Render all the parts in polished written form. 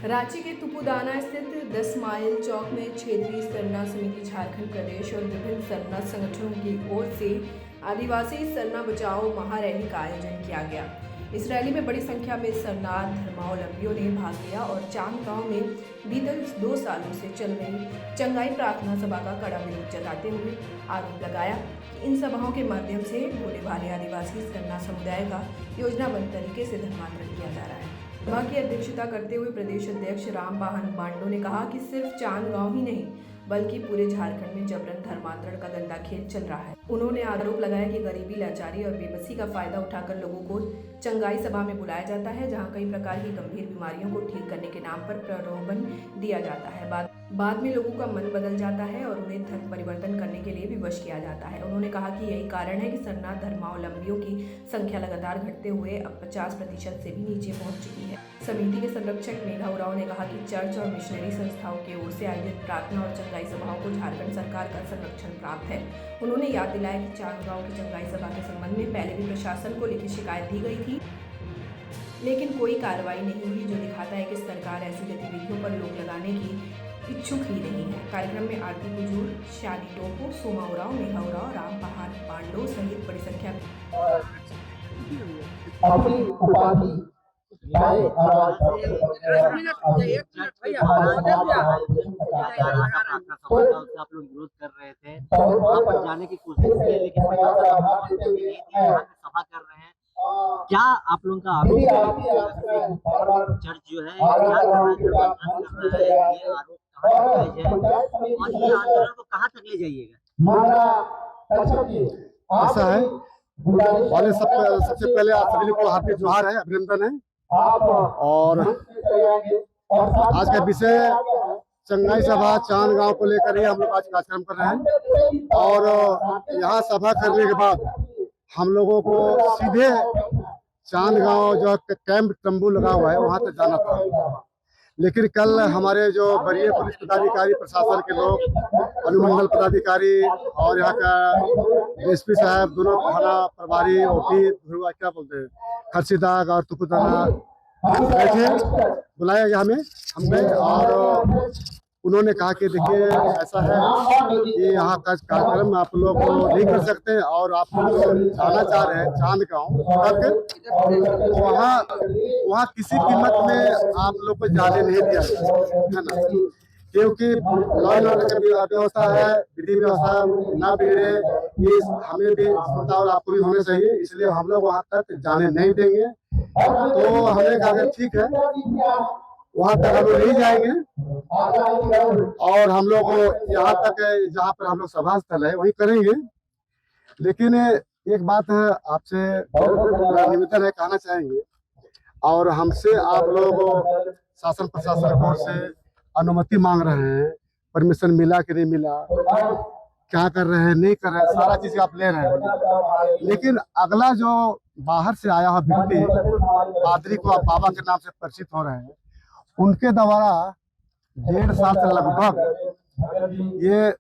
रांची के तुपुदाना स्थित 10 माइल चौक में क्षेत्रीय सरना समिति झारखंड प्रदेश और विभिन्न सरना संगठनों की ओर से आदिवासी सरना बचाओ महारैली का आयोजन किया गया। इस रैली में बड़ी संख्या में सरना धर्मावलंबियों ने भाग लिया और चांद गांव में बीते 2 सालों से चल रही चंगाई प्रार्थना सभा का कड़ा विरोध जताते हुए आरोप लगाया कि इन सभाओं के माध्यम से भोले भाले आदिवासी सरना समुदाय का योजनाबद्ध तरीके से धर्मांतरण किया जा रहा है। सभा की अध्यक्षता करते हुए प्रदेश अध्यक्ष रामबाहन बांडो ने कहा कि सिर्फ चांद गांव ही नहीं बल्कि पूरे झारखंड में जबरन धर्मांतरण का गंदा खेल चल रहा है। उन्होंने आरोप लगाया कि गरीबी, लाचारी और बेबसी का फायदा उठाकर लोगों को चंगाई सभा में बुलाया जाता है, जहां कई प्रकार की गंभीर बीमारियों को ठीक करने के नाम पर प्रलोभन दिया जाता है। बाद में लोगों का मन बदल जाता है और उन्हें धर्म परिवर्तन करने के लिए विवश किया जाता है। उन्होंने कहा कि यही कारण है कि सरना धर्मावलंबियों की संख्या लगातार घटते हुए अब 50% से भी नीचे पहुंच चुकी है। समिति के संरक्षक मेघा उरांव ने कहा कि चर्च और मिशनरी संस्थाओं की ओर से आयोजित प्रार्थना और चंगाई सभाओं को झारखंड सरकार का संरक्षण प्राप्त है। उन्होंने याद दिलाया कि चांद गांव की चंगाई सभा के संबंध में पहले भी प्रशासन को लिखित शिकायत दी गई थी, लेकिन कोई कार्रवाई नहीं हुई, जो दिखाता है कि सरकार ऐसी गतिविधियों पर रोक लगाने की इच्छुक ही नहीं है। कार्यक्रम में आरती कुजूर, शादी टोपो, सोमा उरांव, मेघा उरांव, रामबाहन बांडो सहित बड़ी संख्या में अपनी उपाधि आप लोग विरोध कर रहे थे, वहाँ पर जाने की कोशिश की, लेकिन सभा कर रहे हैं। क्या आप लोगों का चर्च जो है क्या कर रहा है, ये आरोप कहाँ तक है और ये आंदोलन को कहाँ तक ले जाइएगा? ऐसा है, सबसे पहले आप सभी को हार्दिक जोहार है, अभिनंदन है। और आज का विषय चंगाई सभा चांद गांव को लेकर ही हम लोग आज कार्यक्रम कर रहे हैं। और यहाँ सभा करने के बाद हम लोगों को सीधे चांद गांव जो कैंप तंबू लगा हुआ है वहां तक जाना था, लेकिन कल हमारे जो वरीय पुलिस पदाधिकारी, प्रशासन के लोग, अनुमंडल पदाधिकारी और यहाँ का एसपी साहब, दोनों थाना प्रभारी, ओपी क्या बोलते हैं, खर्सीदाग और तुपुदाना बैठे, बुलाया गया हमें, हम गए और उन्होंने कहा कि देखिए ऐसा है कि यहाँ का कार्यक्रम आप लोग नहीं कर सकते और आप लोग जाना चाह रहे हैं चांद गांव तक, वहाँ किसी कीमत में आप लोग को जाने नहीं दिया है ना, क्योंकि लॉ एंड ऑर्डर की व्यवस्था है, विधि व्यवस्था ना बिगड़े, ये हमें भी सुनता और आपको भी होना चाहिए, इसलिए हम लोग वहाँ तक जाने नहीं देंगे। तो हमने कहा ठीक है, वहाँ तक हम लोग नहीं जाएंगे और हम लोग यहाँ तक जहाँ पर हम लोग सभा स्थल है वही करेंगे। लेकिन एक बात है, आपसे निवेदन है, कहना चाहेंगे, और हमसे आप लोग शासन प्रशासन की ओर से अनुमति मांग रहे हैं, परमिशन मिला कि नहीं मिला, क्या कर रहे हैं, नहीं कर रहे हैं, सारा चीज आप ले रहे हैं। लेकिन अगला जो बाहर से आया हुआ व्यक्ति, पादरी को आप बाबा के नाम से परिचित हो रहे हैं, उनके द्वारा 1.5 साल से लगभग ये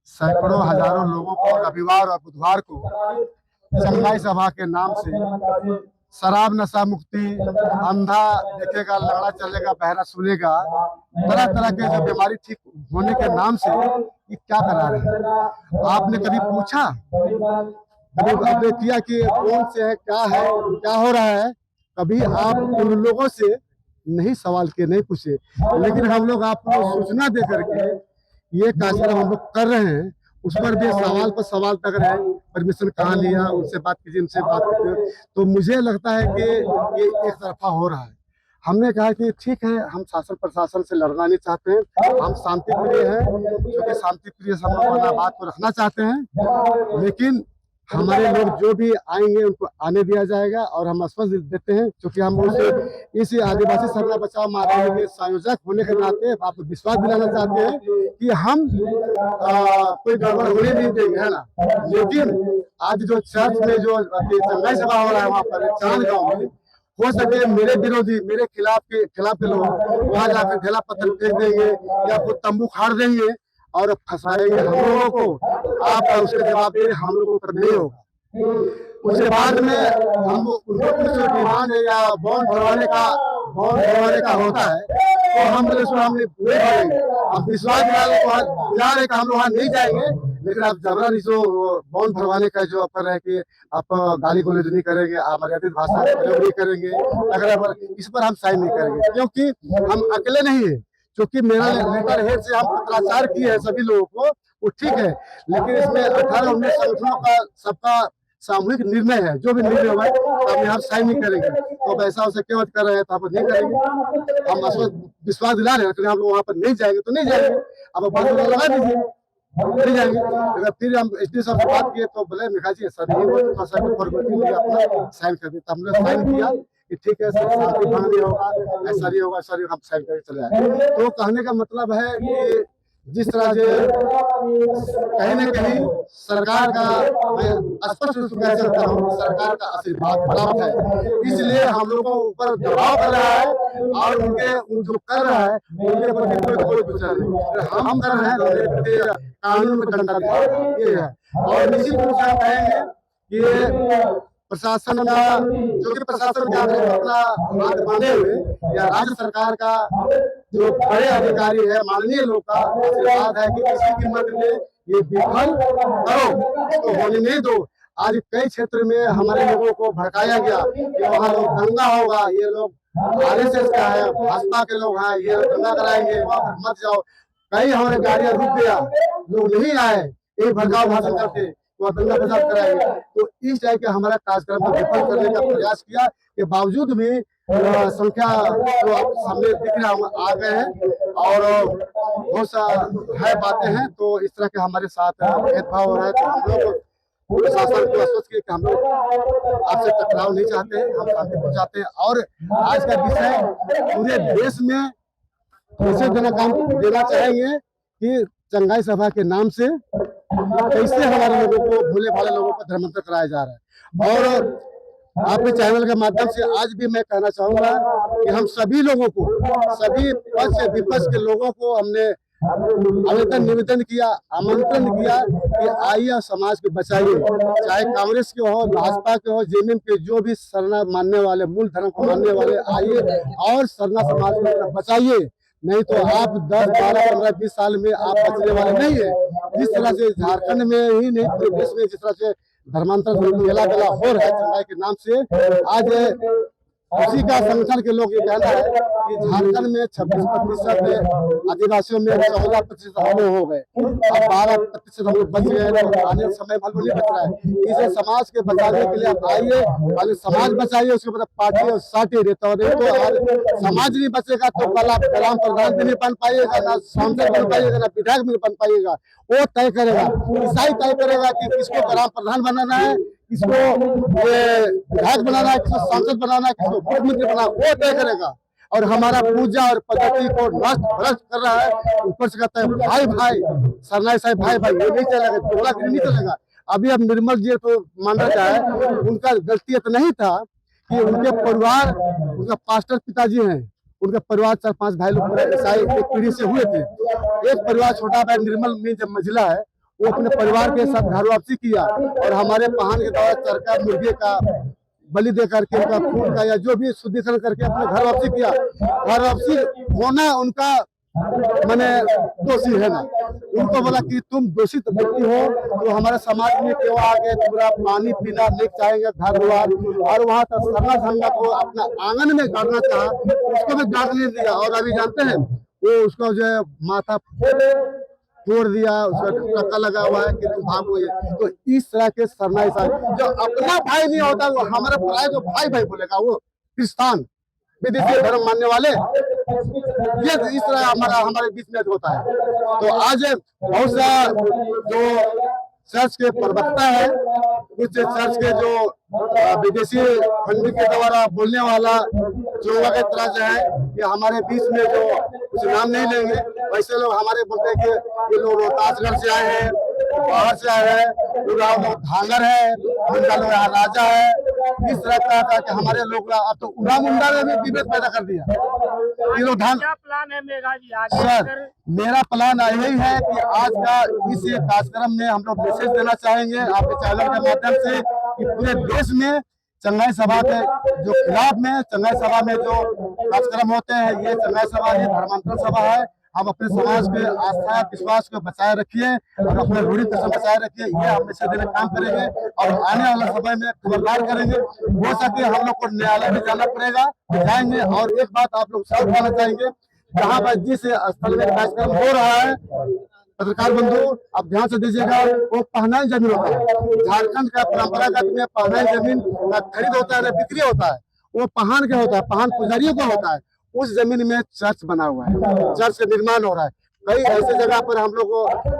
सैकड़ों हजारों लोगों को रविवार और बुधवार को चंगाई सभा के नाम से शराब नशा मुक्ति, अंधा देखेगा, लंगड़ा चलेगा, बहरा सुनेगा, तरह तरह के जो बीमारी ठीक होने के नाम से ये क्या करा रहे हैं? आपने कभी पूछा, कभी आपने किया कि कौन से है, क्या हो रहा है? कभी आप उन लोगों से नहीं सवाल किए, नहीं पूछे, लेकिन हम लोग आपको सूचना दे करके ये कार्यक्रम हम लोग कर रहे हैं, उस पर भी सवाल पर सवाल तक रहे, परमिशन कहाँ लिया, उनसे बात कीजिए, उनसे बात कीजिए। तो मुझे लगता है कि ये एक तरफा हो रहा है। हमने कहा कि ठीक है, हम शासन प्रशासन से लड़ना नहीं चाहते हैं, हम शांति प्रिय हैं, क्योंकि शांति प्रिय से हम लोग बात को रखना चाहते हैं, लेकिन हमारे लोग जो भी आएंगे उनको आने दिया जाएगा और हम आश्वासन देते हैं, क्योंकि हम इस आदिवासी सरना बचाओ महारैली के संयोजक होने के नाते आपको विश्वास दिलाना चाहते हैं कि हम कोई गड़बड़ होने नहीं देंगे, है ना। लेकिन आज जो चर्च में जो चंगाई सभा हो रहा है वहाँ पर चांद गाँव में, हो सके मेरे विरोधी, मेरे खिलाफ के लोग वहाँ जाकर ढेला पत्थर फेंक देंगे या कोई तंबू खाड़ देंगे और फंसाएंगे हम लोगों को, आप उसके जवाब दे, हम लोगों पर नहीं होगा। उसके बाद में हम उनको कुछ डिमांड है या बॉन्ड भरवाने का मौन भरवाने का होता है, तो हम लोग इसमें हम नहीं भरेंगे। हम विश्वास दिला रहे कि हम लोग वहाँ नहीं जाएंगे, लेकिन आप जबरन जो मौन भरवाने का जो कर रहे हैं कि आप गाली गलौज नहीं करेंगे, आप मर्यादित भाषा का प्रयोग नहीं करेंगे, अगर इस पर हम साइन नहीं करेंगे, क्योंकि हम अकेले नहीं है। क्योंकि मेरा लेटर हेड से हम पत्राचार किए हैं सभी लोगों को, वो ठीक है, लेकिन इसमें 18-19 संगठनों का सबका सामूहिक निर्णय है, जो भी निर्णय हुआ है हम यहाँ साइन नहीं करेंगे। तो अब ऐसा उसे क्यों कर रहे हैं, तो आप नहीं करेंगे। हम विश्वास दिला रहे हैं कि हम लोग वहाँ पर नहीं जाएंगे तो नहीं जाएंगे, अब बात लगा दीजिए, नहीं जाएंगे। अगर फिर हम एसडी साहब से बात किए तो बोले मेघा जी ऐसा नहीं हुआ, तो ऐसा फॉर्मेलिटी लिए अपना साइन कर दिया। हमने साइन किया कि ठीक है सर, शांति भंग नहीं होगा, ऐसा नहीं होगा, ऐसा नहीं, हम साइन करके चले आए। तो कहने का मतलब है कि जिस तरह से कहीं न कहीं सरकार का, मैं स्पष्ट रूप से कह सकता हूँ, सरकार का आशीर्वाद प्राप्त है, इसलिए हम लोगों को ऊपर दबाव कर रहा है, और उनके जो कर रहा है उनके प्रति कोई विचार नहीं, हम कर रहे हैं उनके प्रति कानून में दंड ये है। और निश्चित रूप से हम कहेंगे कि प्रशासन का, जो कि प्रशासन का अपना हाथ बांधे हुए, या राज्य सरकार का जो बड़े अधिकारी है, माननीय लोग का आशीर्वाद है कि किसी कीमत में ये विफल करो, इसको होने नहीं दो। आज कई क्षेत्र में हमारे लोगों को भड़काया गया कि वहाँ लोग दंगा होगा, ये लोग आरएसएस का है, भाजपा के लोग हैं, ये दंगा कराएंगे, वहाँ पर मत जाओ। कई हमारे गाड़ियां रुक गया, लोग नहीं आए, एक भड़काऊ भाषण करते वो दंगा फसाद कराएंगे। तो इस टाइप के हमारा कार्यक्रम को विफल करने का प्रयास किया के बावजूद भी संख्या जो आप सामने दिख रहा आ गए हैं, और बहुत सा है बातें हैं, तो इस तरह के हमारे साथ भेदभाव हो रहा है। तो हम लोग प्रशासन को आश्वस्त किए कि हम लोग आपसे टकराव नहीं चाहते हैं, हम शांतिपूर्ण चाहते हैं। और आज का विषय पूरे देश में कैसे देना चाहेंगे कि चंगाई सभा के नाम से कैसे हमारे लोगों को, भोले भाले लोगों को धर्मांतर कराया जा रहा है। और आपके चैनल के माध्यम से आज भी मैं कहना चाहूंगा कि हम सभी लोगों को, सभी पक्ष विपक्ष के लोगों को हमने आवेदन निवेदन किया, आमंत्रण किया कि आइए समाज को बचाइए, चाहे कांग्रेस के हो, भाजपा के हो, जेएमएम के, जो भी सरना मानने वाले, मूल धर्म को मानने वाले, आइए और सरना समाज को बचाइए। नहीं तो आप 10, 12, 15, 20 साल में आप बचने वाले नहीं है। जिस तरह से झारखंड में ही नहीं, पूरे देश में जिस तरह से धर्मांतर मेला गला हो रहा है चंगाई के नाम से, आज उसी का संगठन के लोग ये कहना है कि झारखंड में 26% आदिवासियों में 14% हम लोग हो गए, अब 12% हम लोग बच गए, तो आने समय मालूम नहीं बच रहा है। इसे समाज के बचाने के लिए आप आइए, पहले समाज बचाइए, उसके बाद पार्टी और साथी रहता हो। नहीं तो आज समाज नहीं बचेगा तो कल आप ग्राम प्रधान भी नहीं बन पाइएगा, ना सांसद बन पाइएगा, ना विधायक भी नहीं बन पाइएगा। वो तय करेगा, ईसाई तय करेगा कि किसको ग्राम प्रधान बनाना है, किसको ये विधायक बनाना है, किसको सांसद बनाना है, किसको मुख्यमंत्री बनाना है, वो तय करेगा। और हमारा पूजा और पद्धति को नष्ट भ्रष्ट कर रहा है। ऊपर से कहता है भाई भाई, सरनाई साहब भाई भाई, ये नहीं चलेगा, दोगलागिरी नहीं चलेगा। अभी अब निर्मल जी तो माना जाए, उनका गलती इतना नहीं था कि उनके परिवार, उनका पास्टर पिताजी हैं, उनका परिवार 4-5 भाई लोग ईसाई एक पीढ़ी से हुए थे। एक परिवार छोटा भाई निर्मल में जब मंजिला है, वो अपने परिवार के साथ घर वापसी किया, और हमारे पहाड़ के द्वारा चरका मुर्गे का बलि दे करके, उनका खून का या जो भी शुद्धिकरण करके अपने घर वापसी किया। घर वापसी होना उनका माने दोषी है ना, उनको बोला कि तुम दोषित व्यक्ति हो, तो हमारे समाज में क्यों आ गए, पूरा पानी पीना नहीं चाहेंगे, घर द्वार, और वहाँ तक सरना धंगा को अपना आंगन में गाड़ना चाहा, उसको भी गाड़ नहीं दिया। और अभी जानते हैं वो उसको जो है माथा तोड़ दिया, उसका टक्का लगा हुआ है कि तुम भागो। तो इस तरह के सरनाई साहब, जो अपना भाई नहीं होता वो हमारा पराया जो भाई भाई बोलेगा, वो क्रिस्तान विदेशी धर्म मानने वाले, ये इस तरह हमारे बीच में होता है। तो आज बहुत सा जो चर्च के प्रवक्ता है, कुछ चर्च के जो विदेशी फंडिंग के द्वारा बोलने वाला जो वगैरह तरह से है, ये हमारे बीच में जो कुछ नाम नहीं लेंगे, वैसे लोग हमारे बोलते हैं कि ये लोग रोहतासगढ़ से आए हैं, बाहर से आए हैं, लोग धांगर है, उनका लोग यहाँ राजा है, इस तरह का कि हमारे लोग अब तो उड़ा मुंडा ने भी विभेद पैदा कर दिया। ये लोग क्या प्लान है मेघा जी आज? सर मेरा प्लान यही है कि आज का इस कार्यक्रम में हम लोग मैसेज देना चाहेंगे आपके चैनल के माध्यम से कि पूरे देश में चंगाई सभा के जो खिलाफ में, चंगाई सभा में जो कार्यक्रम होते हैं, ये चंगाई सभा है, धर्मांतरण सभा है। हम अपने समाज के आस्था विश्वास को बचाए रखिए और अपने रूढ़ी को बचाए रखिए। ये हम इसे देने काम करेंगे और आने वाला समय में खबरदार करेंगे। हो सके हम लोग को न्यायालय में जाना पड़ेगा तो जाएंगे। और एक बात आप लोग सब कहना चाहेंगे, जहाँ पर जिस स्थल में कार्यक्रम हो रहा है, पत्रकार बंधु आप ध्यान से दीजिएगा, वो पहनाई जमीन होता है। झारखंड का परंपरागत में पहनाई जमीन न खरीद होता है न बिक्री होता है, वो पहान के होता है, पहान पुजारियों का होता है। उस जमीन में चर्च बना हुआ है, चर्च का निर्माण हो रहा है। कई ऐसे जगह पर हम लोग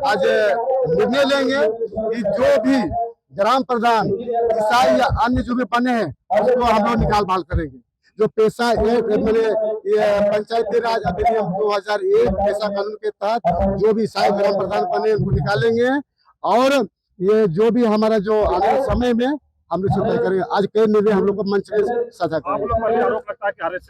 आज निर्णय लेंगे कि जो भी ग्राम प्रधान ईसाई या अन्य जो भी बने हैं उसको हम लोग निकाल बहाल करेंगे। जो पेशा पंचायती राज अधिनियम 2001 पेशा कानून के तहत जो भी ईसाई ग्राम प्रधान बने उनको निकालेंगे और ये जो भी हमारा जो आने वाले समय में हम लोग तय करेंगे। आज कई निर्णय हम लोग को मंच में साझा करेंगे। आप लोग पर आरोप लगता है कि RSS